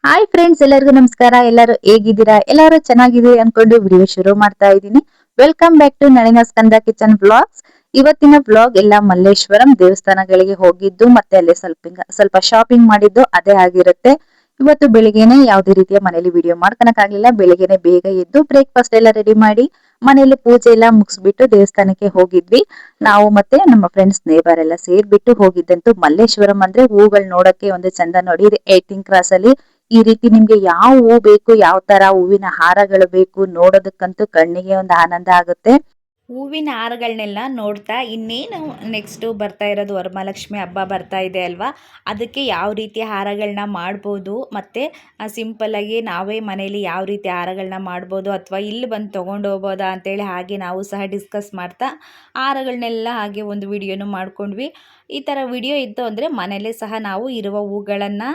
Hi friends, ಎಲ್ಲರಿಗೂ ನಮಸ್ಕಾರ. ಎಲ್ಲರೂ ಹೇಗಿದ್ದೀರಾ? ಎಲ್ಲರೂ ಚೆನ್ನಾಗಿದ್ದೀರಿ ಅನ್ಕೊಂಡು ವಿಡಿಯೋ ಶುರು ಮಾಡ್ತಾ ಇದ್ದೀನಿ. Welcome back to Nalina Skanda kitchen blogs. ಇವತ್ತಿನ ಬ್ಲಾಗ್ ಎಲ್ಲ ಮಲ್ಲೇಶ್ವರಂ ದೇವಸ್ಥಾನಗಳಿಗೆ ಹೋಗಿದ್ದು ಮತ್ತೆ ಅಲ್ಲಿ ಸ್ವಲ್ಪ ಶಾಪಿಂಗ್ ಮಾಡಿದ್ದು ಅದೇ ಆಗಿರುತ್ತೆ. ಇವತ್ತು ಬೆಳಿಗ್ಗೆನೆ ಯಾವುದೇ ರೀತಿಯ ಮನೇಲಿ ವಿಡಿಯೋ ಮಾಡ್ಕೊಳಕ್ಕಾಗ್ಲಿಲ್ಲ. ಬೆಳಿಗ್ಗೆನೆ ಬೇಗ ಎದ್ದು ಬ್ರೇಕ್ಫಾಸ್ಟ್ ಎಲ್ಲ ರೆಡಿ ಮಾಡಿ ಮನೇಲಿ ಪೂಜೆ ಎಲ್ಲ ಮುಗಿಸ್ಬಿಟ್ಟು ದೇವಸ್ಥಾನಕ್ಕೆ ಹೋಗಿದ್ವಿ. ನಾವು ಮತ್ತೆ ನಮ್ಮ ಫ್ರೆಂಡ್ಸ್ ನೇಬರ್ ಎಲ್ಲ ಸೇರ್ಬಿಟ್ಟು ಹೋಗಿದ್ದಂತೂ ಮಲ್ಲೇಶ್ವರಂ. ಅಂದ್ರೆ ಹೂಗಳು ನೋಡಕ್ಕೆ ಒಂದು ಚಂದ ನೋಡಿ. ಇದು 18 ಕ್ರಾಸ್ ಅಲ್ಲಿ ಈ ರೀತಿ ನಿಮ್ಗೆ ಯಾವ ಹೂ ಬೇಕು, ಯಾವ ತರ ಹೂವಿನ ಹಾರಗಳು ಬೇಕು, ನೋಡೋದಕ್ಕಂತೂ ಕಣ್ಣಿಗೆ ಒಂದು ಆನಂದ ಆಗುತ್ತೆ. ಹೂವಿನ ಹಾರಗಳನ್ನೆಲ್ಲ ನೋಡ್ತಾ ಇನ್ನೇನು ನೆಕ್ಸ್ಟು ಬರ್ತಾ ಇರೋದು ವರಮಹಾಲಕ್ಷ್ಮಿ ಹಬ್ಬ ಬರ್ತಾ ಇದೆ ಅಲ್ವಾ. ಅದಕ್ಕೆ ಯಾವ ರೀತಿ ಹಾರಗಳನ್ನ ಮಾಡ್ಬೋದು ಮತ್ತು ಸಿಂಪಲ್ಲಾಗಿ ನಾವೇ ಮನೇಲಿ ಯಾವ ರೀತಿ ಹಾರಗಳನ್ನ ಮಾಡ್ಬೋದು ಅಥವಾ ಇಲ್ಲಿ ಬಂದು ತೊಗೊಂಡು ಹೋಗ್ಬೋದಾ ಅಂತೇಳಿ ಹಾಗೆ ನಾವು ಸಹ ಡಿಸ್ಕಸ್ ಮಾಡ್ತಾ ಹಾರಗಳನ್ನೆಲ್ಲ ಹಾಗೆ ಒಂದು ವಿಡಿಯೋನು ಮಾಡ್ಕೊಂಡ್ವಿ. ಈ ಥರ ವಿಡಿಯೋ ಇತ್ತು ಅಂದರೆ ಮನೇಲೇ ಸಹ ನಾವು ಇರುವ ಹೂಗಳನ್ನು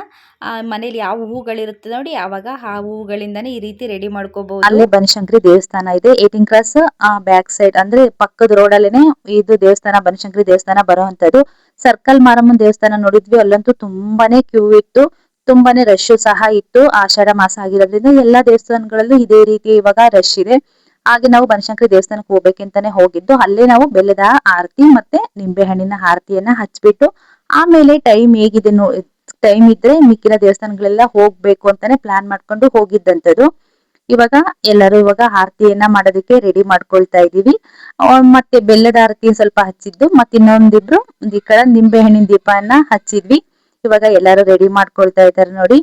ಮನೇಲಿ ಯಾವ ಹೂಗಳಿರುತ್ತೆ ನೋಡಿ ಆವಾಗ ಆ ಹೂಗಳಿಂದನೇ ಈ ರೀತಿ ರೆಡಿ ಮಾಡ್ಕೋಬಹುದು. ಅಲ್ಲೇ ಬನಶಂಕರಿ ದೇವಸ್ಥಾನ ಇದೆ 18 ಕ್ರಾಸ್ ಬ್ಯಾಕ್ ಸೈಡ್, ಅಂದ್ರೆ ಪಕ್ಕದ ರೋಡ್ ಅಲ್ಲೇನೆ ಇದು ದೇವಸ್ಥಾನ, ಬನಶಂಕರಿ ದೇವಸ್ಥಾನ ಬರುವಂತದ್ದು. ಸರ್ಕಲ್ ಮಾರಮ್ಮನ ದೇವಸ್ಥಾನ ನೋಡಿದ್ವಿ, ಅಲ್ಲಂತೂ ತುಂಬಾನೇ ಕ್ಯೂ ಇತ್ತು, ತುಂಬಾನೇ ರಶ್ ಸಹ ಇತ್ತು. ಆಷಾಢ ಮಾಸ ಆಗಿರೋದ್ರಿಂದ ಎಲ್ಲಾ ದೇವಸ್ಥಾನಗಳಲ್ಲೂ ಇದೇ ರೀತಿ ಇವಾಗ ರಶ್ ಇದೆ. ಹಾಗೆ ನಾವು ಬನಶಂಕರಿ ದೇವಸ್ಥಾನಕ್ಕೆ ಹೋಗ್ಬೇಕಂತಾನೆ ಹೋಗಿದ್ದು. ಅಲ್ಲೇ ನಾವು ಬೆಲ್ಲದ ಆರತಿ ಮತ್ತೆ ನಿಂಬೆ ಹಣ್ಣಿನ ಆರತಿಯನ್ನ ಹಚ್ಬಿಟ್ಟು ಆಮೇಲೆ ಟೈಮ್ ಇದ್ರೆ ಮಿಕ್ಕಿನ ದೇವಸ್ಥಾನಗಳೆಲ್ಲ ಹೋಗ್ಬೇಕು ಅಂತಾನೆ ಪ್ಲಾನ್ ಮಾಡ್ಕೊಂಡು ಹೋಗಿದ್ದಂಥದ್ದು. ಇವಾಗ ಎಲ್ಲರೂ ಆರತಿಯನ್ನ ಮಾಡೋದಕ್ಕೆ ರೆಡಿ ಮಾಡ್ಕೊಳ್ತಾ ಇದೀವಿ. ಮತ್ತೆ ಬೆಲ್ಲದ ಆರತಿ ಸ್ವಲ್ಪ ಹಚ್ಚಿದ್ದು, ಮತ್ತೆ ಇನ್ನೊಂದಿಬ್ರು ಈ ಕಡೆ ನಿಂಬೆ ಹಣ್ಣಿನ ದೀಪನ ಹಚ್ಚಿದ್ವಿ. ಇವಾಗ ಎಲ್ಲರೂ ರೆಡಿ ಮಾಡ್ಕೊಳ್ತಾ ಇದ್ದಾರೆ ನೋಡಿ.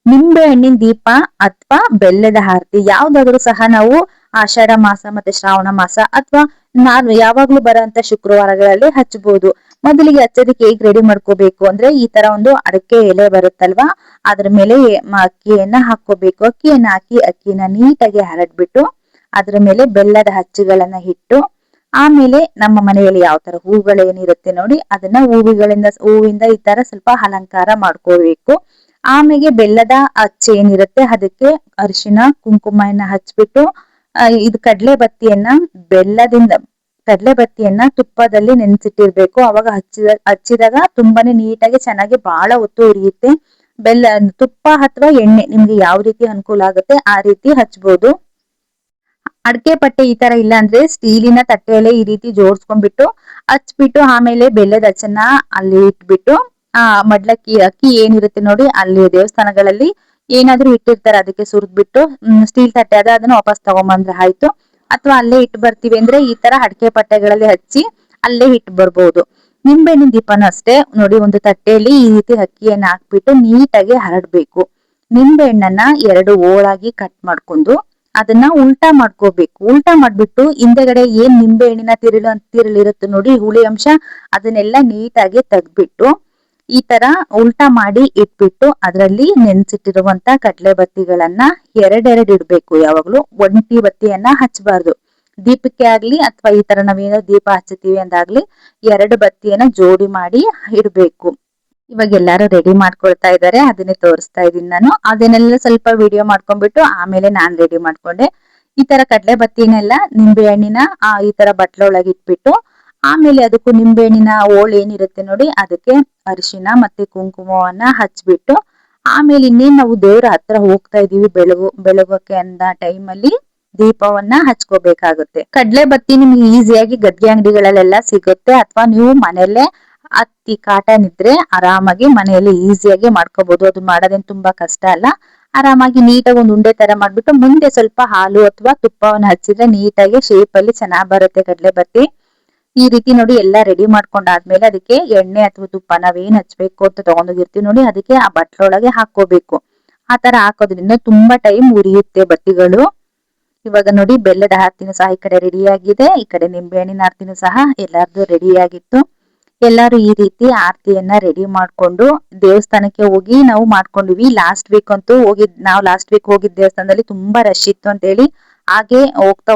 ನಿಂಬೆ ಹಣ್ಣಿನ ದೀಪ ಅಥವಾ ಬೆಲ್ಲದ ಆರತಿ ಯಾವ್ದಾದ್ರು ಸಹ ನಾವು ಆಷಾಢ ಮಾಸ ಮತ್ತೆ ಶ್ರಾವಣ ಮಾಸ ಅಥವಾ ನಾನು ಯಾವಾಗ್ಲೂ ಬರೋಂತ ಶುಕ್ರವಾರಗಳಲ್ಲಿ ಹಚ್ಚಬಹುದು. ಮೊದಲಿಗೆ ಹಚ್ಚೋದಕ್ಕೆ ಹೇಗ್ ರೆಡಿ ಮಾಡ್ಕೋಬೇಕು ಅಂದ್ರೆ, ಈ ತರ ಒಂದು ಅಡಕೆ ಎಲೆ ಬರುತ್ತಲ್ವಾ, ಅದ್ರ ಮೇಲೆ ಅಕ್ಕಿಯನ್ನ ಹಾಕೋಬೇಕು. ಅಕ್ಕಿಯನ್ನ ಹಾಕಿ ಅಕ್ಕಿನ ನೀಟಾಗಿ ಹರಡ್ಬಿಟ್ಟು ಅದ್ರ ಮೇಲೆ ಬೆಲ್ಲದ ಹಚ್ಚುಗಳನ್ನ ಇಟ್ಟು ಆಮೇಲೆ ನಮ್ಮ ಮನೆಯಲ್ಲಿ ಯಾವ ತರ ಹೂಗಳೇನಿರುತ್ತೆ ನೋಡಿ ಅದನ್ನ ಹೂವಿಂದ ಈ ತರ ಸ್ವಲ್ಪ ಅಲಂಕಾರ ಮಾಡ್ಕೋಬೇಕು. ಆಮೇಲೆ ಬೆಲ್ಲದ ಅಚ್ಚು ಏನಿರುತ್ತೆ ಅದಕ್ಕೆ ಅರಿಶಿನ ಕುಂಕುಮನ ಹಚ್ಬಿಟ್ಟು ಇದು ಕಡಲೆ ಬತ್ತಿಯನ್ನ ತುಪ್ಪದಲ್ಲಿ ನೆನೆಸಿಟ್ಟಿರ್ಬೇಕು. ಅವಾಗ ಹಚ್ಚಿದಾಗ ತುಂಬಾನೇ ನೀಟಾಗಿ ಚೆನ್ನಾಗಿ ಬಹಳ ಹೊತ್ತು ಉರಿಯುತ್ತೆ. ತುಪ್ಪ ಅಥವಾ ಎಣ್ಣೆ ನಿಮ್ಗೆ ಯಾವ ರೀತಿ ಅನುಕೂಲ ಆಗುತ್ತೆ ಆ ರೀತಿ ಹಚ್ಬೋದು. ಅಡಕೆ ಪಟ್ಟೆ ಈ ತರ ಇಲ್ಲ ಅಂದ್ರೆ ಸ್ಟೀಲಿನ ತಟ್ಟೆಯಲ್ಲೇ ಈ ರೀತಿ ಜೋಡಿಸ್ಕೊಂಡ್ಬಿಟ್ಟು ಹಚ್ಬಿಟ್ಟು ಆಮೇಲೆ ಬೆಲ್ಲದ ಹಚ್ಚನ್ನ ಅಲ್ಲಿ ಇಟ್ಬಿಟ್ಟು ಮಡ್ಲಕ್ಕಿ ಅಕ್ಕಿ ಏನಿರುತ್ತೆ ನೋಡಿ ಅಲ್ಲಿ ದೇವಸ್ಥಾನಗಳಲ್ಲಿ ಏನಾದ್ರೂ ಇಟ್ಟಿರ್ತಾರೆ ಅದಕ್ಕೆ ಸುರಿದ್ಬಿಟ್ಟು ಸ್ಟೀಲ್ ತಟ್ಟೆ ಅದನ್ನ ವಾಪಸ್ ತಗೊಂಬಂದ್ರೆ ಆಯ್ತು. ಅಥವಾ ಅಲ್ಲೇ ಇಟ್ಟು ಬರ್ತೀವಿ ಅಂದ್ರೆ ಈ ತರ ಅಡಕೆ ಪಟ್ಟೆಗಳಲ್ಲಿ ಹಚ್ಚಿ ಅಲ್ಲೇ ಇಟ್ಟು ಬರ್ಬೋದು. ನಿಂಬೆಹಣ್ಣಿನ ದೀಪನೂ ಅಷ್ಟೇ ನೋಡಿ, ಒಂದು ತಟ್ಟೆಯಲ್ಲಿ ಈ ರೀತಿ ಅಕ್ಕಿಯನ್ನ ಹಾಕ್ಬಿಟ್ಟು ನೀಟಾಗಿ ಹರಡ್ಬೇಕು. ನಿಂಬೆಹಣ್ಣನ್ನ 2 ಹೋಳಾಗಿ ಕಟ್ ಮಾಡ್ಕೊಂಡು ಅದನ್ನ ಉಲ್ಟಾ ಮಾಡ್ಕೋಬೇಕು. ಉಲ್ಟಾ ಮಾಡ್ಬಿಟ್ಟು ಹಿಂದೆಗಡೆ ಏನ್ ನಿಂಬೆ ಹಣ್ಣಿನ ತಿರುಳಿರುತ್ತೆ ನೋಡಿ ಹುಳಿ ಅಂಶ, ಅದನ್ನೆಲ್ಲ ನೀಟಾಗಿ ತೆಗ್ದ್ಬಿಟ್ಟು ಈ ತರ ಉಲ್ಟಾ ಮಾಡಿ ಇಟ್ಬಿಟ್ಟು ಅದರಲ್ಲಿ ನೆನ್ಸಿಟ್ಟಿರುವಂತ ಕಡಲೆ ಬತ್ತಿಗಳನ್ನ ಎರಡೆರಡು ಇಡ್ಬೇಕು. ಯಾವಾಗ್ಲೂ ಒಂಟಿ ಬತ್ತಿಯನ್ನ ಹಚ್ಚಬಾರ್ದು. ದೀಪಕ್ಕೆ ಆಗ್ಲಿ ಅಥವಾ ಈ ತರ ನಾವೇನೋ ದೀಪ ಹಚ್ಚುತ್ತೀವಿ ಅಂದಾಗ್ಲಿ 2 ಬತ್ತಿಯನ್ನ ಜೋಡಿ ಮಾಡಿ ಇಡ್ಬೇಕು. ಇವಾಗ ಎಲ್ಲಾರು ರೆಡಿ ಮಾಡ್ಕೊಳ್ತಾ ಇದ್ದಾರೆ, ಅದನ್ನೇ ತೋರಿಸ್ತಾ ಇದೀನಿ ನಾನು. ಅದನ್ನೆಲ್ಲ ಸ್ವಲ್ಪ ವಿಡಿಯೋ ಮಾಡ್ಕೊಂಡ್ಬಿಟ್ಟು ಆಮೇಲೆ ನಾನ್ ರೆಡಿ ಮಾಡ್ಕೊಂಡೆ. ಈ ತರ ಕಡಲೆ ಬತ್ತಿನೆಲ್ಲ ನಿಂಬೆ ಹಣ್ಣಿನ ಈ ತರ ಬಟ್ಲ ಒಳಗೆ ಇಟ್ಬಿಟ್ಟು ಆಮೇಲೆ ಅದಕ್ಕೂ ನಿಂಬೆ ಹಣ್ಣಿನ ಹೋಳು ಏನಿರುತ್ತೆ ನೋಡಿ ಅದಕ್ಕೆ ಅರಿಶಿನ ಮತ್ತೆ ಕುಂಕುಮವನ್ನ ಹಚ್ಬಿಟ್ಟು ಆಮೇಲೆ ಇನ್ನೇನ್ ನಾವು ದೇವ್ರ ಹತ್ರ ಹೋಗ್ತಾ ಇದೀವಿ ಬೆಳಗೋಕೆ ಅಂದ ಟೈಮಲ್ಲಿ ದೀಪವನ್ನ ಹಚ್ಕೋಬೇಕಾಗುತ್ತೆ. ಕಡ್ಲೆ ಬತ್ತಿ ನಿಮ್ಗೆ ಈಸಿಯಾಗಿ ಗದ್ಗೆ ಅಂಗಡಿಗಳಲ್ಲೆಲ್ಲ ಸಿಗುತ್ತೆ, ಅಥವಾ ನೀವು ಮನೆಯಲ್ಲೇ ಹತ್ತಿ ಕಾಟನ್ ಇದ್ರೆ ಆರಾಮಾಗಿ ಮನೆಯಲ್ಲಿ ಈಸಿಯಾಗಿ ಮಾಡ್ಕೋಬಹುದು. ಅದು ಮಾಡೋದೇನ್ ತುಂಬಾ ಕಷ್ಟ ಅಲ್ಲ. ಆರಾಮಾಗಿ ನೀಟಾಗಿ ಒಂದು ಉಂಡೆ ತರ ಮಾಡ್ಬಿಟ್ಟು ಮುಂದೆ ಸ್ವಲ್ಪ ಹಾಲು ಅಥವಾ ತುಪ್ಪವನ್ನ ಹಚ್ಚಿದ್ರೆ ನೀಟಾಗಿ ಶೇಪ್ ಅಲ್ಲಿ ಚೆನ್ನಾಗ್ ಬರುತ್ತೆ ಕಡ್ಲೆ ಬತ್ತಿ. ಈ ರೀತಿ ನೋಡಿ ಎಲ್ಲಾ ರೆಡಿ ಮಾಡ್ಕೊಂಡಾದ್ಮೇಲೆ ಅದಕ್ಕೆ ಎಣ್ಣೆ ಅಥವಾ ತುಪ್ಪ ನಾವೇನ್ ಹಚ್ಬೇಕು ಅಂತ ತಗೊಂಡೋಗಿರ್ತೀವಿ ನೋಡಿ ಅದಕ್ಕೆ ಆ ಬಟ್ಲೊಳಗೆ ಹಾಕೋಬೇಕು. ಆ ತರ ಹಾಕೋದ್ರಿಂದ ತುಂಬಾ ಟೈಮ್ ಉರಿಯುತ್ತೆ ಬತ್ತಿಗಳು. ಇವಾಗ ನೋಡಿ ಬೆಲ್ಲದ ಆರತಿನೂ ಸಹ ಈ ಕಡೆ ರೆಡಿ ಆಗಿದೆ, ಈ ಕಡೆ ನಿಂಬೆ ಹಣ್ಣಿನ ಆರತಿನೂ ಸಹ ಎಲ್ಲಾರ್ದು ರೆಡಿ ಆಗಿತ್ತು. ಎಲ್ಲಾರು ಈ ರೀತಿ ಆರತಿಯನ್ನ ರೆಡಿ ಮಾಡ್ಕೊಂಡು ದೇವಸ್ಥಾನಕ್ಕೆ ಹೋಗಿ ನಾವು ಮಾಡ್ಕೊಂಡ್ವಿ. ಲಾಸ್ಟ್ ವೀಕ್ ಹೋಗಿದ್ ದೇವಸ್ಥಾನದಲ್ಲಿ ತುಂಬಾ ರಶ್ ಇತ್ತು ಅಂತ ಹೇಳಿ ಹಾಗೆ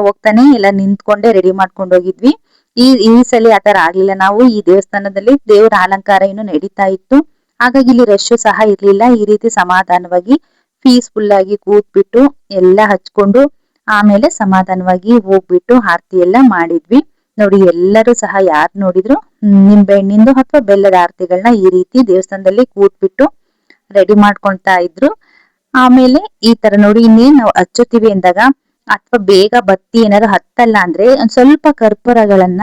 ಹೋಗ್ತಾನೆ ಎಲ್ಲ ನಿಂತ್ಕೊಂಡೆ ರೆಡಿ ಮಾಡ್ಕೊಂಡು ಹೋಗಿದ್ವಿ. ಈ ಸಲ ಆತರ ಆಗ್ಲಿಲ್ಲ. ನಾವು ಈ ದೇವಸ್ಥಾನದಲ್ಲಿ ದೇವರ ಅಲಂಕಾರ ಏನು ನಡೀತಾ ಇತ್ತು, ಹಾಗಾಗಿ ಇಲ್ಲಿ ರಶ್ ಸಹ ಇರ್ಲಿಲ್ಲ. ಈ ರೀತಿ ಸಮಾಧಾನವಾಗಿ ಪೀಸ್ಫುಲ್ ಆಗಿ ಕೂತ್ಬಿಟ್ಟು ಎಲ್ಲ ಹಚ್ಕೊಂಡು ಆಮೇಲೆ ಸಮಾಧಾನವಾಗಿ ಹೋಗ್ಬಿಟ್ಟು ಆರತಿ ಎಲ್ಲ ಮಾಡಿದ್ವಿ. ನೋಡಿ ಎಲ್ಲರೂ ಸಹ ಯಾರು ನೋಡಿದ್ರು ನಿಂಬೆ ಹಣ್ಣಿಂದು ಅಥವಾ ಬೆಲ್ಲದ ಆರತಿಗಳನ್ನ ಈ ರೀತಿ ದೇವಸ್ಥಾನದಲ್ಲಿ ಕೂತ್ಬಿಟ್ಟು ರೆಡಿ ಮಾಡ್ಕೊಳ್ತಾ ಇದ್ರು. ಆಮೇಲೆ ಈ ತರ ನೋಡಿ ಇನ್ನೇನ್ ನಾವು ಹಚ್ಚುತ್ತೀವಿ ಅಂದಾಗ ಅಥವಾ ಬೇಗ ಬತ್ತಿ ಏನಾದ್ರು ಹತ್ತಲ್ಲ ಅಂದ್ರೆ ಒಂದ್ ಸ್ವಲ್ಪ ಕರ್ಪೂರಗಳನ್ನ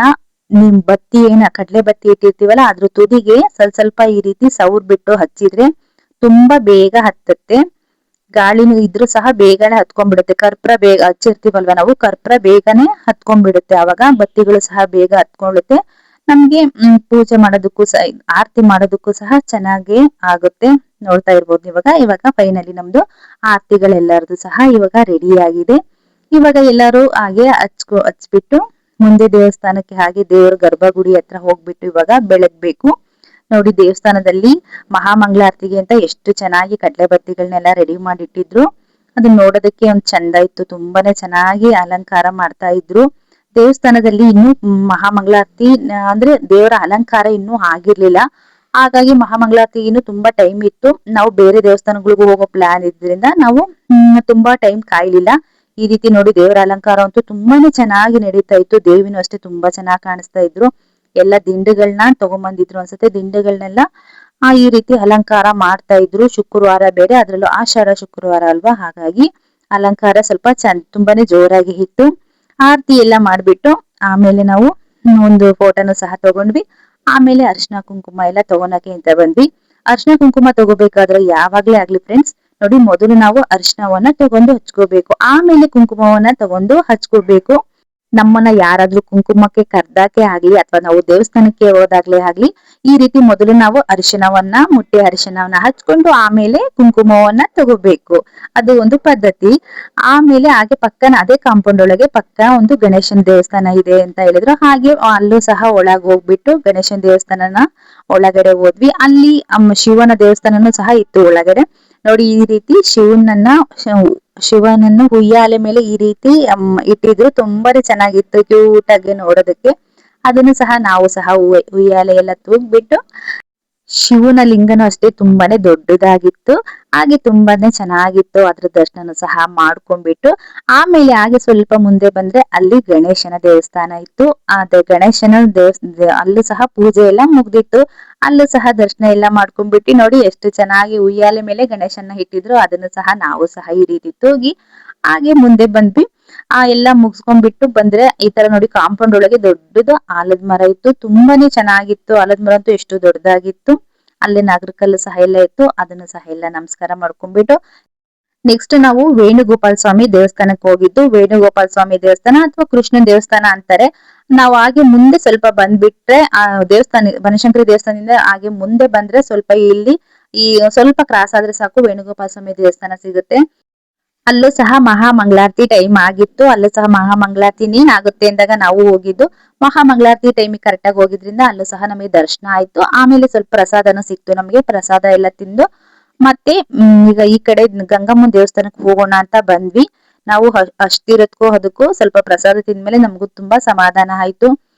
ನಿಮ್ ಬತ್ತಿ ಕಡ್ಲೆ ಬತ್ತಿ ಇಟ್ಟಿರ್ತೀವಲ್ಲ ಅದ್ರ ತುದಿಗೆ ಸ್ವಲ್ಪ ಸ್ವಲ್ಪ ಈ ರೀತಿ ಸೌರ್ ಬಿಟ್ಟು ಹಚ್ಚಿದ್ರೆ ತುಂಬಾ ಬೇಗ ಹತ್ತತ್ತೆ. ಗಾಳಿನೂ ಇದ್ರೂ ಸಹ ಬೇಗನೆ ಹತ್ಕೊಂಡ್ಬಿಡುತ್ತೆ. ಕರ್ಪೂರ ಬೇಗ ಹಚ್ಚಿರ್ತೀವಲ್ವಾ ನಾವು, ಕರ್ಪೂರ ಬೇಗನೆ ಹತ್ಕೊಂಡ್ಬಿಡುತ್ತೆ. ಅವಾಗ ಬತ್ತಿಗಳು ಸಹ ಬೇಗ ಹತ್ಕೊಳ್ಳುತ್ತೆ. ನಮ್ಗೆ ಪೂಜೆ ಮಾಡೋದಕ್ಕೂ ಸಹ ಆರತಿ ಮಾಡೋದಕ್ಕೂ ಸಹ ಚೆನ್ನಾಗಿ ಆಗುತ್ತೆ. ನೋಡ್ತಾ ಇರ್ಬೋದು ಇವಾಗ ಫೈನಲಿ ನಮ್ದು ಆರತಿಗಳೆಲ್ಲರದು ಸಹ ಇವಾಗ ರೆಡಿ ಆಗಿದೆ. ಇವಾಗ ಎಲ್ಲರೂ ಹಾಗೆ ಹಚ್ಬಿಟ್ಟು ಮುಂದೆ ದೇವಸ್ಥಾನಕ್ಕೆ ಹಾಗೆ ದೇವರ ಗರ್ಭಗುಡಿ ಹತ್ರ ಹೋಗ್ಬಿಟ್ಟು ಇವಾಗ ಬೆಳಗ್ಬೇಕು. ನೋಡಿ ದೇವಸ್ಥಾನದಲ್ಲಿ ಮಹಾಮಂಗಳಾರತಿಗೆ ಅಂತ ಎಷ್ಟು ಚೆನ್ನಾಗಿ ಕಡ್ಲೆ ಬತ್ತಿಗಳನ್ನೆಲ್ಲ ರೆಡಿ ಮಾಡಿ ಇಟ್ಟಿದ್ರು. ಅದನ್ನ ನೋಡೋದಕ್ಕೆ ಒಂದ್ ಚಂದ ಇತ್ತು. ತುಂಬಾನೇ ಚೆನ್ನಾಗಿ ಅಲಂಕಾರ ಮಾಡ್ತಾ ಇದ್ರು. ದೇವಸ್ಥಾನದಲ್ಲಿ ಇನ್ನು ಮಹಾಮಂಗಳಾರತಿ ಅಂದ್ರೆ ದೇವರ ಅಲಂಕಾರ ಇನ್ನೂ ಆಗಿರ್ಲಿಲ್ಲ. ಹಾಗಾಗಿ ಮಹಾಮಂಗಳಾರತಿ ಇನ್ನು ತುಂಬಾ ಟೈಮ್ ಇತ್ತು. ನಾವು ಬೇರೆ ದೇವಸ್ಥಾನಗಳಿಗೂ ಹೋಗೋ ಪ್ಲಾನ್ ಇದ್ರಿಂದ ನಾವು ತುಂಬಾ ಟೈಮ್ ಕಾಯ್ಲಿಲ್ಲ. ಈ ರೀತಿ ನೋಡಿ ದೇವರ ಅಲಂಕಾರ ಅಂತೂ ತುಂಬಾನೇ ಚೆನ್ನಾಗಿ ನಡೀತಾ ಇತ್ತು. ದೇವಿನೂ ಅಷ್ಟೇ ತುಂಬಾ ಚೆನ್ನಾಗಿ ಕಾಣಿಸ್ತಾ ಇದ್ರು. ಎಲ್ಲ ದಿಂಡುಗಳನ್ನ ತಗೊಂಬಂದಿದ್ರು ಅನ್ಸುತ್ತೆ. ದಿಂಡುಗಳನ್ನೆಲ್ಲ ಈ ರೀತಿ ಅಲಂಕಾರ ಮಾಡ್ತಾ ಇದ್ರು. ಶುಕ್ರವಾರ ಬೇರೆ, ಅದ್ರಲ್ಲೂ ಆಷಾಢ ಶುಕ್ರವಾರ ಅಲ್ವಾ, ಹಾಗಾಗಿ ಅಲಂಕಾರ ಸ್ವಲ್ಪ ತುಂಬಾನೇ ಜೋರಾಗಿ ಇತ್ತು. ಆರತಿ ಎಲ್ಲ ಮಾಡ್ಬಿಟ್ಟು ಆಮೇಲೆ ನಾವು ಒಂದು ಫೋಟೋನು ಸಹ ತಗೊಂಡ್ವಿ. ಆಮೇಲೆ ಅರ್ಶಿನ ಕುಂಕುಮ ಎಲ್ಲ ತಗೊಳಕ್ಕೆ ಅಂತ ಬಂದ್ವಿ. ಅರ್ಶಿನ ಕುಂಕುಮ ತಗೋಬೇಕಾದ್ರೆ ಯಾವಾಗ್ಲೇ ಆಗ್ಲಿ ಫ್ರೆಂಡ್ಸ್, ನೋಡಿ ಮೊದಲು ನಾವು ಅರಿಶಿನವನ್ನ ತಗೊಂಡು ಹಚ್ಕೋಬೇಕು, ಆಮೇಲೆ ಕುಂಕುಮವನ್ನ ತಗೊಂಡು ಹಚ್ಕೋಬೇಕು. ನಮ್ಮನ್ನ ಯಾರಾದ್ರೂ ಕುಂಕುಮಕ್ಕೆ ಕರ್ದಾಕೆ ಆಗ್ಲಿ ಅಥವಾ ನಾವು ದೇವಸ್ಥಾನಕ್ಕೆ ಹೋದಾಗ್ಲೇ ಆಗ್ಲಿ, ಈ ರೀತಿ ಮೊದಲು ನಾವು ಅರಿಶಿನವನ್ನ ಮುಟ್ಟಿ ಅರಿಶಿನವನ್ನ ಹಚ್ಕೊಂಡು ಆಮೇಲೆ ಕುಂಕುಮವನ್ನ ತಗೋಬೇಕು. ಅದು ಒಂದು ಪದ್ಧತಿ. ಆಮೇಲೆ ಹಾಗೆ ಪಕ್ಕನ ಅದೇ ಕಾಂಪೌಂಡ್ ಒಳಗೆ ಪಕ್ಕ ಒಂದು ಗಣೇಶನ ದೇವಸ್ಥಾನ ಇದೆ ಅಂತ ಹೇಳಿದ್ರು. ಹಾಗೆ ಅಲ್ಲೂ ಸಹ ಒಳಗ್ ಹೋಗ್ಬಿಟ್ಟು ಗಣೇಶನ ದೇವಸ್ಥಾನನ ಒಳಗಡೆ ಹೋದ್ವಿ. ಅಲ್ಲಿ ಶಿವನ ದೇವಸ್ಥಾನನೂ ಸಹ ಇತ್ತು ಒಳಗಡೆ. ನೋಡಿ ಈ ರೀತಿ ಶಿವನನ್ನು ಉಯ್ಯಾಲೆ ಮೇಲೆ ಈ ರೀತಿ ಇಟ್ಟಿದ್ರು. ತುಂಬಾನೇ ಚೆನ್ನಾಗಿತ್ತು ಕ್ಯೂಟ್ ಆಗಿ ನೋಡೋದಕ್ಕೆ. ಅದನ್ನು ಸಹ ನಾವು ಸಹ ಉಯ್ಯಾಲೆ ಎಲ್ಲ ತೂಗ್ಬಿಟ್ಟು, ಶಿವನ ಲಿಂಗನೂ ಅಷ್ಟೇ ತುಂಬಾನೇ ದೊಡ್ಡದಾಗಿತ್ತು. ಹಾಗೆ ತುಂಬಾನೇ ಚೆನ್ನಾಗಿತ್ತು. ಅದ್ರ ದರ್ಶನ ಸಹ ಮಾಡ್ಕೊಂಡ್ಬಿಟ್ಟು ಆಮೇಲೆ ಹಾಗೆ ಸ್ವಲ್ಪ ಮುಂದೆ ಬಂದ್ರೆ ಅಲ್ಲಿ ಗಣೇಶನ ದೇವಸ್ಥಾನ ಇತ್ತು. ಅದೇ ಗಣೇಶನ ಅಲ್ಲೂ ಸಹ ಪೂಜೆ ಎಲ್ಲ ಮುಗ್ದಿತ್ತು. ಅಲ್ಲೂ ಸಹ ದರ್ಶನ ಎಲ್ಲ ಮಾಡ್ಕೊಂಡ್ಬಿಟ್ಟು ನೋಡಿ ಎಷ್ಟು ಚೆನ್ನಾಗಿ ಉಯ್ಯಾಲೆ ಮೇಲೆ ಗಣೇಶನ ಇಟ್ಟಿದ್ರು. ಅದನ್ನು ಸಹ ನಾವು ಸಹ ಈ ರೀತಿ ತೂಗಿ ಹಾಗೆ ಮುಂದೆ ಬಂದ್ವಿ. ಎಲ್ಲ ಮುಗಿಸ್ಕೊಂಡ್ಬಿಟ್ಟು ಬಂದ್ರೆ ಈ ತರ ನೋಡಿ ಕಾಂಪೌಂಡ್ ಒಳಗೆ ದೊಡ್ಡದು ಆಲದ ಮರ ಇತ್ತು. ತುಂಬಾನೇ ಚೆನ್ನಾಗಿತ್ತು. ಆಲದ ಮರ ಅಂತೂ ಎಷ್ಟು ದೊಡ್ಡದಾಗಿತ್ತು. ಅಲ್ಲೇ ನಾಗರಕಲ್ಲು ಸಹ ಎಲ್ಲ ಇತ್ತು. ಅದನ್ನು ಸಹ ಎಲ್ಲ ನಮಸ್ಕಾರ ಮಾಡ್ಕೊಂಡ್ಬಿಟ್ಟು ನೆಕ್ಸ್ಟ್ ನಾವು ವೇಣುಗೋಪಾಲ ಸ್ವಾಮಿ ದೇವಸ್ಥಾನಕ್ಕೆ ಹೋಗಿದ್ದು. ವೇಣುಗೋಪಾಲ ಸ್ವಾಮಿ ದೇವಸ್ಥಾನ ಅಥವಾ ಕೃಷ್ಣನ ದೇವಸ್ಥಾನ ಅಂತಾರೆ. ನಾವು ಹಾಗೆ ಮುಂದೆ ಸ್ವಲ್ಪ ಬಂದ್ಬಿಟ್ರೆ ಆ ಬನಶಂಕರಿ ದೇವಸ್ಥಾನದಿಂದ ಹಾಗೆ ಮುಂದೆ ಬಂದ್ರೆ ಸ್ವಲ್ಪ ಇಲ್ಲಿ ಸ್ವಲ್ಪ ಕ್ರಾಸ್ ಆದ್ರೆ ಸಾಕು ವೇಣುಗೋಪಾಲ ಸ್ವಾಮಿ ದೇವಸ್ಥಾನ ಸಿಗುತ್ತೆ. ಅಲ್ಲೂ ಸಹ ಮಹಾಮಂಗಳಾರತಿ ಟೈಮ್ ಆಗಿತ್ತು. ಅಲ್ಲೂ ಸಹ ಮಹಾಮಂಗಳಾರತಿ ಇನ್ನೇನ್ ಆಗುತ್ತೆ ಅಂದಾಗ ನಾವು ಹೋಗಿದ್ದು. ಮಹಾಮಂಗಳಾರತಿ ಟೈಮಿಗೆ ಕರೆಕ್ಟ್ ಆಗಿ ಹೋಗಿದ್ರಿಂದ ಅಲ್ಲೂ ಸಹ ನಮಗೆ ದರ್ಶನ ಆಯ್ತು. ಆಮೇಲೆ ಸ್ವಲ್ಪ ಪ್ರಸಾದನೂ ಸಿಕ್ತು ನಮಗೆ. ಪ್ರಸಾದ ಎಲ್ಲ ತಿಂದು ಮತ್ತೆ ಈಗ ಈ ಕಡೆ ಗಂಗಮ್ಮನ ದೇವಸ್ಥಾನಕ್ಕೆ ಹೋಗೋಣ ಅಂತ ಬಂದ್ವಿ. ನಾವು ಅಷ್ಟಿರತ್ಕೋ ಅದಕ್ಕೂ ಸ್ವಲ್ಪ ಪ್ರಸಾದ ತಿಂದ್ಮೇಲೆ ನಮಗೂ ತುಂಬಾ ಸಮಾಧಾನ ಆಯ್ತು.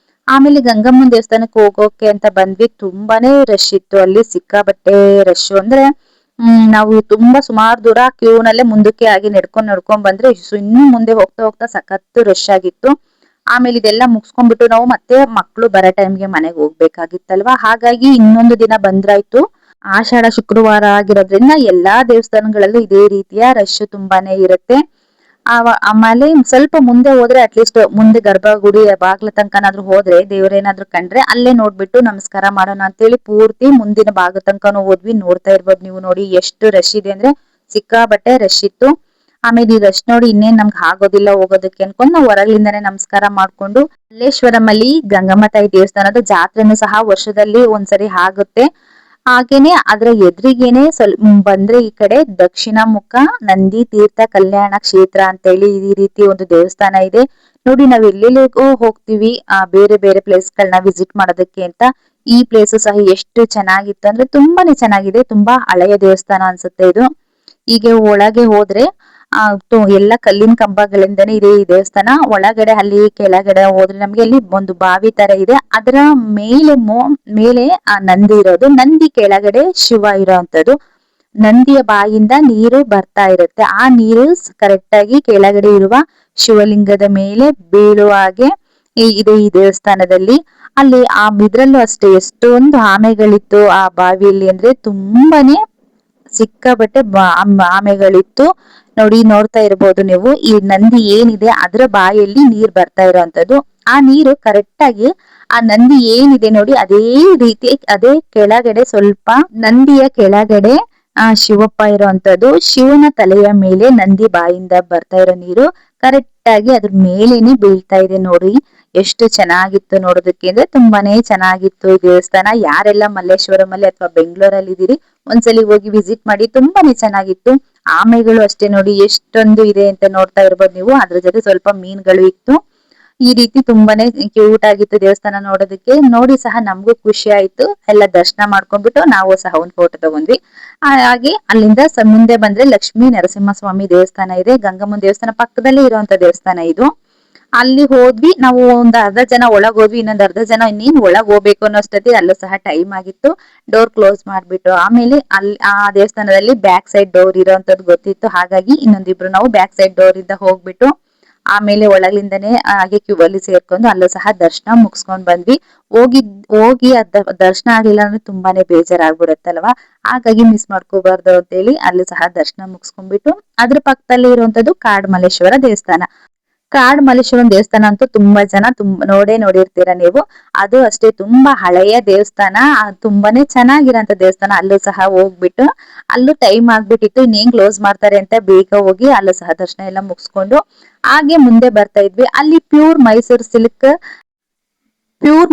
ಆಮೇಲೆ ಗಂಗಮ್ಮನ ದೇವಸ್ಥಾನಕ್ಕೆ ಹೋಗೋಕೆ ಅಂತ ಬಂದ್ವಿ. ತುಂಬಾನೇ ರಶ್ ಇತ್ತು ಅಲ್ಲಿ. ಸಿಕ್ಕಾಬಟ್ಟೆ ರಶ್ ಅಂದ್ರೆ ನಾವು ತುಂಬಾ ಸುಮಾರು ದೂರ ಕ್ಯೂ ನಲ್ಲೇ ಮುಂದಕ್ಕೆ ಆಗಿ ನಡ್ಕೊಂಡ್ ಬಂದ್ರೆ ಇನ್ನು ಮುಂದೆ ಹೋಗ್ತಾ ಹೋಗ್ತಾ ಸಖತ್ ರಶ್ ಆಗಿತ್ತು. ಆಮೇಲೆ ಇದೆಲ್ಲ ಮುಗಿಸ್ಕೊಂಡ್ಬಿಟ್ಟು ನಾವು ಮತ್ತೆ ಮಕ್ಳು ಬರೋ ಟೈಮ್ಗೆ ಮನೆಗೆ ಹೋಗ್ಬೇಕಾಗಿತ್ತಲ್ವಾ, ಹಾಗಾಗಿ ಇನ್ನೊಂದು ದಿನ ಬಂದ್ರಾಯ್ತು. ಆಷಾಢ ಶುಕ್ರವಾರ ಆಗಿರೋದ್ರಿಂದ ಎಲ್ಲಾ ದೇವಸ್ಥಾನಗಳಲ್ಲೂ ಇದೇ ರೀತಿಯ ರಶ್ ತುಂಬಾನೇ ಇರುತ್ತೆ. ಆಮೇಲೆ ಸ್ವಲ್ಪ ಮುಂದೆ ಹೋದ್ರೆ ಅಟ್ಲೀಸ್ಟ್ ಮುಂದೆ ಗರ್ಭಗುಡಿ ಬಾಗ್ಲ ತನಕನಾದ್ರೂ ಹೋದ್ರೆ ದೇವ್ರೇನಾದ್ರೂ ಕಂಡ್ರೆ ಅಲ್ಲೇ ನೋಡ್ಬಿಟ್ಟು ನಮಸ್ಕಾರ ಮಾಡೋಣ ಅಂತೇಳಿ ಪೂರ್ತಿ ಮುಂದಿನ ಭಾಗ ತನಕನೂ ಹೋದ್ವಿ. ನೋಡ್ತಾ ಇರ್ಬೋದು ನೀವು ನೋಡಿ ಎಷ್ಟು ರಶ್ ಇದೆ ಅಂದ್ರೆ ಸಿಕ್ಕಾಬಟ್ಟೆ ರಶ್ ಇತ್ತು. ಆಮೇಲೆ ಈ ರಶ್ ನೋಡಿ ಇನ್ನೇನ್ ನಮ್ಗೆ ಆಗೋದಿಲ್ಲ ಹೋಗೋದಕ್ಕೆ ಅನ್ಕೊಂಡು ನಾವು ಹೊರಗ್ಲಿಂದಾನೇ ನಮಸ್ಕಾರ ಮಾಡ್ಕೊಂಡು ಮಲ್ಲೇಶ್ವರಂ ಗಂಗಮ್ಮ ತಾಯಿ ದೇವಸ್ಥಾನದ ಜಾತ್ರೆನೂ ಸಹ ವರ್ಷದಲ್ಲಿ ಒಂದ್ಸರಿ ಆಗುತ್ತೆ. ಹಾಗೇನೆ ಅದ್ರ ಎದುರಿಗೇನೆ ಬಂದ್ರೆ ಈ ಕಡೆ ದಕ್ಷಿಣ ಮುಖ ನಂದಿ ತೀರ್ಥ ಕಲ್ಯಾಣ ಕ್ಷೇತ್ರ ಅಂತೇಳಿ ಈ ರೀತಿ ಒಂದು ದೇವಸ್ಥಾನ ಇದೆ. ನೋಡಿ ನಾವ್ ಎಲ್ಲೆಲ್ಲಿಗೋ ಹೋಗ್ತೀವಿ ಬೇರೆ ಬೇರೆ ಪ್ಲೇಸ್ ಗಳನ್ನ ವಿಸಿಟ್ ಮಾಡೋದಕ್ಕೆ ಅಂತ. ಈ ಪ್ಲೇಸ್ ಸಹ ಎಷ್ಟು ಚೆನ್ನಾಗಿತ್ತು ಅಂದ್ರೆ ತುಂಬಾನೇ ಚೆನ್ನಾಗಿದೆ. ತುಂಬಾ ಹಳೆಯ ದೇವಸ್ಥಾನ ಅನ್ಸುತ್ತೆ ಇದು. ಹೀಗೆ ಒಳಗೆ ಹೋದ್ರೆ ಎಲ್ಲ ಕಲ್ಲಿನ ಕಂಬಗಳಿಂದನೇ ಇದೆ ಈ ದೇವಸ್ಥಾನ. ಒಳಗಡೆ ಅಲ್ಲಿ ಕೆಳಗಡೆ ಹೋದ್ರೆ ನಮ್ಗೆ ಅಲ್ಲಿ ಒಂದು ಬಾವಿ ತರ ಇದೆ. ಅದರ ಮೇಲೆ ಆ ನಂದಿ ಇರೋದು. ನಂದಿ ಕೆಳಗಡೆ ಶಿವ ಇರೋಂಥದ್ದು. ನಂದಿಯ ಬಾಯಿಂದ ನೀರು ಬರ್ತಾ ಇರುತ್ತೆ. ಆ ನೀರು ಕರೆಕ್ಟ್ ಆಗಿ ಕೆಳಗಡೆ ಇರುವ ಶಿವಲಿಂಗದ ಮೇಲೆ ಬೀಳುವ ಹಾಗೆ ಇದೆ ಈ ದೇವಸ್ಥಾನದಲ್ಲಿ. ಅಲ್ಲಿ ಇದ್ರಲ್ಲೂ ಅಷ್ಟೇ ಎಷ್ಟೊಂದು ಆಮೆಗಳಿತ್ತು ಆ ಬಾವಿಯಲ್ಲಿ ಅಂದ್ರೆ ತುಂಬಾನೇ ಸಿಕ್ಕಾಬಟ್ಟೆ ಆಮೆಗಳಿತ್ತು. ನೋಡಿ, ನೋಡ್ತಾ ಇರ್ಬೋದು ನೀವು, ಈ ನಂದಿ ಏನಿದೆ ಅದ್ರ ಬಾಯಲ್ಲಿ ನೀರ್ ಬರ್ತಾ ಇರೋಂಥದ್ದು. ಆ ನೀರು ಕರೆಕ್ಟ್ ಆಗಿ ಆ ನಂದಿ ಏನಿದೆ ನೋಡಿ, ಅದೇ ರೀತಿ ಅದೇ ಕೆಳಗಡೆ ಸ್ವಲ್ಪ ನಂದಿಯ ಕೆಳಗಡೆ ಶಿವಪ್ಪ ಇರೋಂಥದ್ದು. ಶಿವನ ತಲೆಯ ಮೇಲೆ ನಂದಿ ಬಾಯಿಂದ ಬರ್ತಾ ಇರೋ ನೀರು ಕರೆಕ್ಟ್ ಆಗಿ ಅದ್ರ ಮೇಲೇನೆ ಬೀಳ್ತಾ ಇದೆ ನೋಡಿ. ಎಷ್ಟು ಚೆನ್ನಾಗಿತ್ತು ನೋಡೋದಕ್ಕೆ ಅಂದ್ರೆ ತುಂಬಾನೇ ಚೆನ್ನಾಗಿತ್ತು ಈ ದೇವಸ್ಥಾನ. ಯಾರೆಲ್ಲ ಮಲ್ಲೇಶ್ವರಮಲ್ಲಿ ಅಥವಾ ಬೆಂಗಳೂರಲ್ಲಿ ಇದೀರಿ, ಒಂದ್ಸಲಿ ಹೋಗಿ ವಿಸಿಟ್ ಮಾಡಿ, ತುಂಬಾನೇ ಚೆನ್ನಾಗಿತ್ತು. ಆಮೆಗಳು ಅಷ್ಟೇ ನೋಡಿ ಎಷ್ಟೊಂದು ಇದೆ ಅಂತ ನೋಡ್ತಾ ಇರ್ಬೋದು ನೀವು. ಅದ್ರ ಜೊತೆ ಸ್ವಲ್ಪ ಮೀನುಗಳು ಇತ್ತು. ಈ ರೀತಿ ತುಂಬಾನೇ ಕ್ಯೂಟ್ ಆಗಿತ್ತು ದೇವಸ್ಥಾನ ನೋಡೋದಕ್ಕೆ. ನೋಡಿ ಸಹ ನಮಗೂ ಖುಷಿ ಆಯ್ತು. ಎಲ್ಲ ದರ್ಶನ ಮಾಡ್ಕೊಂಡ್ಬಿಟ್ಟು ನಾವು ಸಹ ಒಂದು ಫೋಟೋ ತಗೊಂಡ್ವಿ. ಹಾಗೆ ಅಲ್ಲಿಂದ ಮುಂದೆ ಬಂದ್ರೆ ಲಕ್ಷ್ಮೀ ನರಸಿಂಹಸ್ವಾಮಿ ದೇವಸ್ಥಾನ ಇದೆ. ಗಂಗಮ್ಮನ ದೇವಸ್ಥಾನ ಪಕ್ಕದಲ್ಲೇ ಇರುವಂತ ದೇವಸ್ಥಾನ ಇದು. ಅಲ್ಲಿ ಹೋದ್ವಿ ನಾವು, ಒಂದ್ ಅರ್ಧ ಜನ ಒಳಗ್ ಹೋದ್ವಿ, ಇನ್ನೊಂದ್ ಅರ್ಧ ಜನ ಇನ್ನೇನ್ ಒಳಗ್ ಹೋಗ್ಬೇಕು ಅನ್ನೋಷ್ಟೊತ್ತಿ ಅಲ್ಲೂ ಸಹ ಟೈಮ್ ಆಗಿತ್ತು. ಡೋರ್ ಕ್ಲೋಸ್ ಮಾಡ್ಬಿಟ್ರು. ಆಮೇಲೆ ಅಲ್ಲಿ ಆ ದೇವಸ್ಥಾನದಲ್ಲಿ ಬ್ಯಾಕ್ ಸೈಡ್ ಡೋರ್ ಇರೋಂಥದ್ದು ಗೊತ್ತಿತ್ತು. ಹಾಗಾಗಿ ಇನ್ನೊಂದಿಬ್ರು ನಾವು ಬ್ಯಾಕ್ ಸೈಡ್ ಡೋರ್ ಇಂದ ಹೋಗ್ಬಿಟ್ಟು ಆಮೇಲೆ ಒಳಗಿಂದನೇ ಹಾಗೆ ಕ್ಯೂ ಅಲ್ಲಿ ಸೇರ್ಕೊಂಡು ಅಲ್ಲೂ ಸಹ ದರ್ಶನ ಮುಗಿಸ್ಕೊಂಡ್ ಬಂದ್ವಿ. ಹೋಗಿ ದರ್ಶನ ಆಗ್ಲಿಲ್ಲ ಅಂದ್ರೆ ತುಂಬಾನೇ ಬೇಜಾರಾಗ್ಬಿಡುತ್ತಲ್ವಾ. ಹಾಗಾಗಿ ಮಿಸ್ ಮಾಡ್ಕೋಬಾರ್ದು ಅಂತ ಹೇಳಿ ಅಲ್ಲಿ ಸಹ ದರ್ಶನ ಮುಗಿಸ್ಕೊಂಡ್ಬಿಟ್ಟು ಅದ್ರ ಪಕ್ಕದಲ್ಲಿ ಇರುವಂತದ್ದು ಕಾಡ್ಮಲ್ಲೇಶ್ವರ ದೇವಸ್ಥಾನ. ಕಾಡ್ಮಲ್ಲೇಶ್ವರಂ ದೇವಸ್ಥಾನ ಅಂತೂ ತುಂಬಾ ಜನ ನೋಡಿರ್ತೀರ ನೀವು. ಅದು ಅಷ್ಟೇ ತುಂಬಾ ಹಳೆಯ ದೇವಸ್ಥಾನ, ತುಂಬಾನೇ ಚೆನ್ನಾಗಿರೋಂತ ದೇವಸ್ಥಾನ. ಅಲ್ಲೂ ಸಹ ಹೋಗ್ಬಿಟ್ಟು ಅಲ್ಲೂ ಟೈಮ್ ಆಗ್ಬಿಟ್ಟಿತ್ತು, ಇನ್ನೇನ್ ಕ್ಲೋಸ್ ಮಾಡ್ತಾರೆ ಅಂತ ಬೇಗ ಹೋಗಿ ಅಲ್ಲೂ ಸಹ ದರ್ಶನ ಎಲ್ಲ ಮುಗಿಸ್ಕೊಂಡು ಹಾಗೆ ಮುಂದೆ ಬರ್ತಾ ಇದ್ವಿ. ಅಲ್ಲಿ ಪ್ಯೂರ್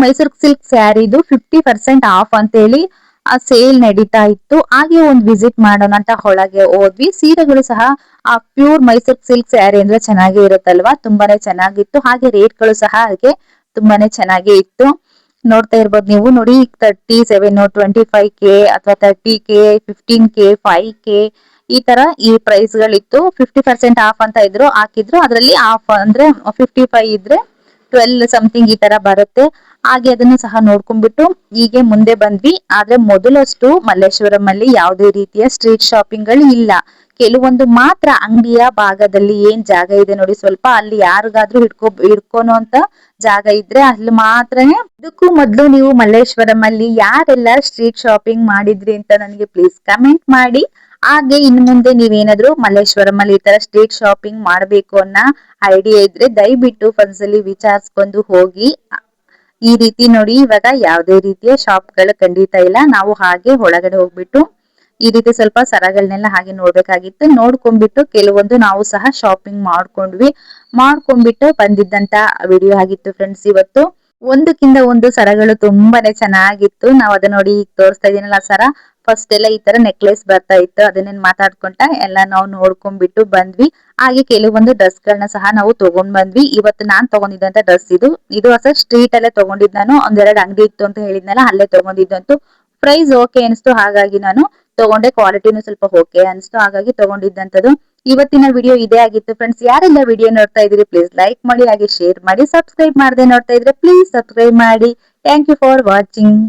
ಮೈಸೂರ್ ಸಿಲ್ಕ್ ಸ್ಯಾರಿದು 50% ಆಫ್ ಅಂತ ಹೇಳಿ ಆ ಸೇಲ್ ನಡೀತಾ ಇತ್ತು. ಹಾಗೆ ಒಂದ್ ವಿಸಿಟ್ ಮಾಡೋಣ ಅಂತ ಒಳಗೆ ಹೋದ್ವಿ. ಸೀರೆಗಳು ಸಹ ಆ ಪ್ಯೂರ್ ಮೈಸೂರ್ ಸಿಲ್ಕ್ ಸ್ಯಾರಿ ಅಂದ್ರೆ ಚೆನ್ನಾಗಿ ಇರುತ್ತಲ್ವಾ, ತುಂಬಾನೇ ಚೆನ್ನಾಗಿತ್ತು. ಹಾಗೆ ರೇಟ್ಗಳು ಸಹ ಹಾಗೆ ತುಂಬಾನೇ ಚೆನ್ನಾಗಿ ಇತ್ತು. ನೋಡ್ತಾ ಇರ್ಬೋದು ನೀವು. ನೋಡಿ, 37, 25K ಅಥವಾ 30K, 15K, 5K ಈ ತರ ಈ ಪ್ರೈಸ್ ಗಳಿತ್ತು. 50% ಆಫ್ ಅಂತ ಹಾಕಿದ್ರು. ಅದ್ರಲ್ಲಿ ಆಫ್ ಅಂದ್ರೆ 55 ಇದ್ರೆ 12 ಸಮಥಿಂಗ್ ಈ ತರ ಬರುತ್ತೆ. ಹಾಗೆ ಅದನ್ನು ಸಹ ನೋಡ್ಕೊಂಡ್ಬಿಟ್ಟು ಹೀಗೆ ಮುಂದೆ ಬಂದ್ವಿ. ಆದ್ರೆ ಮೊದಲಷ್ಟು ಮಲ್ಲೇಶ್ವರಂ ಅಲ್ಲಿ ಯಾವುದೇ ರೀತಿಯ ಸ್ಟ್ರೀಟ್ ಶಾಪಿಂಗ್ ಗಳು ಇಲ್ಲ. ಕೆಲವೊಂದು ಮಾತ್ರ ಅಂಗಡಿಯ ಭಾಗದಲ್ಲಿ ಏನ್ ಜಾಗ ಇದೆ ನೋಡಿ, ಸ್ವಲ್ಪ ಅಲ್ಲಿ ಯಾರಿಗಾದ್ರೂ ಹಿಡ್ಕೊನೋ ಅಂತ ಜಾಗ ಇದ್ರೆ ಅಲ್ಲಿ ಮಾತ್ರನೇ. ಇದಕ್ಕೂ ಮೊದ್ಲು ನೀವು ಮಲ್ಲೇಶ್ವರಂ ಅಲ್ಲಿ ಯಾರೆಲ್ಲ ಸ್ಟ್ರೀಟ್ ಶಾಪಿಂಗ್ ಮಾಡಿದ್ರಿ ಅಂತ ನನಗೆ ಪ್ಲೀಸ್ ಕಮೆಂಟ್ ಮಾಡಿ. ಹಾಗೆ ಇನ್ ಮುಂದೆ ನೀವೇನಾದ್ರೂ ಮಲ್ಲೇಶ್ವರಂ ಅಲ್ಲಿ ಈ ತರ ಸ್ಟ್ರೀಟ್ ಶಾಪಿಂಗ್ ಮಾಡ್ಬೇಕು ಅನ್ನೋ ಐಡಿಯಾ ಇದ್ರೆ ದಯವಿಟ್ಟು ಒಂದ್ಸಲಿ ವಿಚಾರಿಸ್ಕೊಂಡು ಹೋಗಿ. ಈ ರೀತಿ ನೋಡಿ, ಇವಾಗ ಯಾವ್ದೇ ರೀತಿಯ ಶಾಪ್ ಗಳು ಖಂಡಿತ ಇಲ್ಲ. ನಾವು ಹಾಗೆ ಒಳಗಡೆ ಹೋಗ್ಬಿಟ್ಟು ಈ ರೀತಿ ಸ್ವಲ್ಪ ಸರಗಳನ್ನೆಲ್ಲ ಹಾಗೆ ನೋಡ್ಬೇಕಾಗಿತ್ತು. ನೋಡ್ಕೊಂಡ್ಬಿಟ್ಟು ಕೆಲವೊಂದು ನಾವು ಸಹ ಶಾಪಿಂಗ್ ಮಾಡ್ಕೊಂಡ್ಬಿಟ್ಟು ಬಂದಿದ್ದಂತ ವಿಡಿಯೋ ಆಗಿತ್ತು ಫ್ರೆಂಡ್ಸ್ ಇವತ್ತು. ಒಂದಕ್ಕಿಂತ ಒಂದು ಸರಗಳು ತುಂಬಾನೇ ಚೆನ್ನಾಗಿತ್ತು. ನಾವ್ ಅದನ್ನ ನೋಡಿ ಈಗ ತೋರಿಸ್ತಾ ಇದೀನಲ್ಲ ಸರ, ಫಸ್ಟ್ ಎಲ್ಲ ಈ ತರ ನೆಕ್ಲೆಸ್ ಬರ್ತಾ ಇತ್ತು. ಅದನ್ನೇನ್ ಮಾತಾಡ್ಕೊಂತ ಎಲ್ಲ ನಾವು ನೋಡ್ಕೊಂಡ್ಬಿಟ್ಟು ಬಂದ್ವಿ. ಹಾಗೆ ಕೆಲವೊಂದು ಡ್ರೆಸ್ ಗಳನ್ನ ಸಹ ನಾವು ತಗೊಂಡ್ ಬಂದ್ವಿ. ಇವತ್ತು ನಾನ್ ತಗೊಂಡಿದ್ದಂತ ಡ್ರೆಸ್ ಇದು ಅಸ ಸ್ಟ್ರೀಟ್ ಅಲ್ಲೇ ತಗೊಂಡಿದ್. ನಾನು ಒಂದೆರಡು ಅಂಗಡಿ ಇತ್ತು ಅಂತ ಹೇಳಿದ್ನಲ್ಲ, ಅಲ್ಲೇ ತಗೊಂಡಿದ್ದಂತೂ ಪ್ರೈಸ್ ಓಕೆ ಅನಿಸ್ತು. ಹಾಗಾಗಿ ನಾನು ತಗೊಂಡೆ. ಕ್ವಾಲಿಟಿನೂ ಸ್ವಲ್ಪ ಓಕೆ ಅನಿಸ್ತು, ಹಾಗಾಗಿ ತಗೊಂಡಿದ್ದಂತದ್ದು. ಇವತ್ತಿನ ವಿಡಿಯೋ ಇದೇ ಆಗಿತ್ತು ಫ್ರೆಂಡ್ಸ್. ಯಾರೆಲ್ಲ ವಿಡಿಯೋ ನೋಡ್ತಾ ಇದ್ರಿ ಪ್ಲೀಸ್ ಲೈಕ್ ಮಾಡಿ, ಹಾಗೆ ಶೇರ್ ಮಾಡಿ. ಸಬ್ಸ್ಕ್ರೈಬ್ ಮಾಡದೆ ನೋಡ್ತಾ ಇದ್ರೆ ಪ್ಲೀಸ್ ಸಬ್ಸ್ಕ್ರೈಬ್ ಮಾಡಿ. Thank you for watching.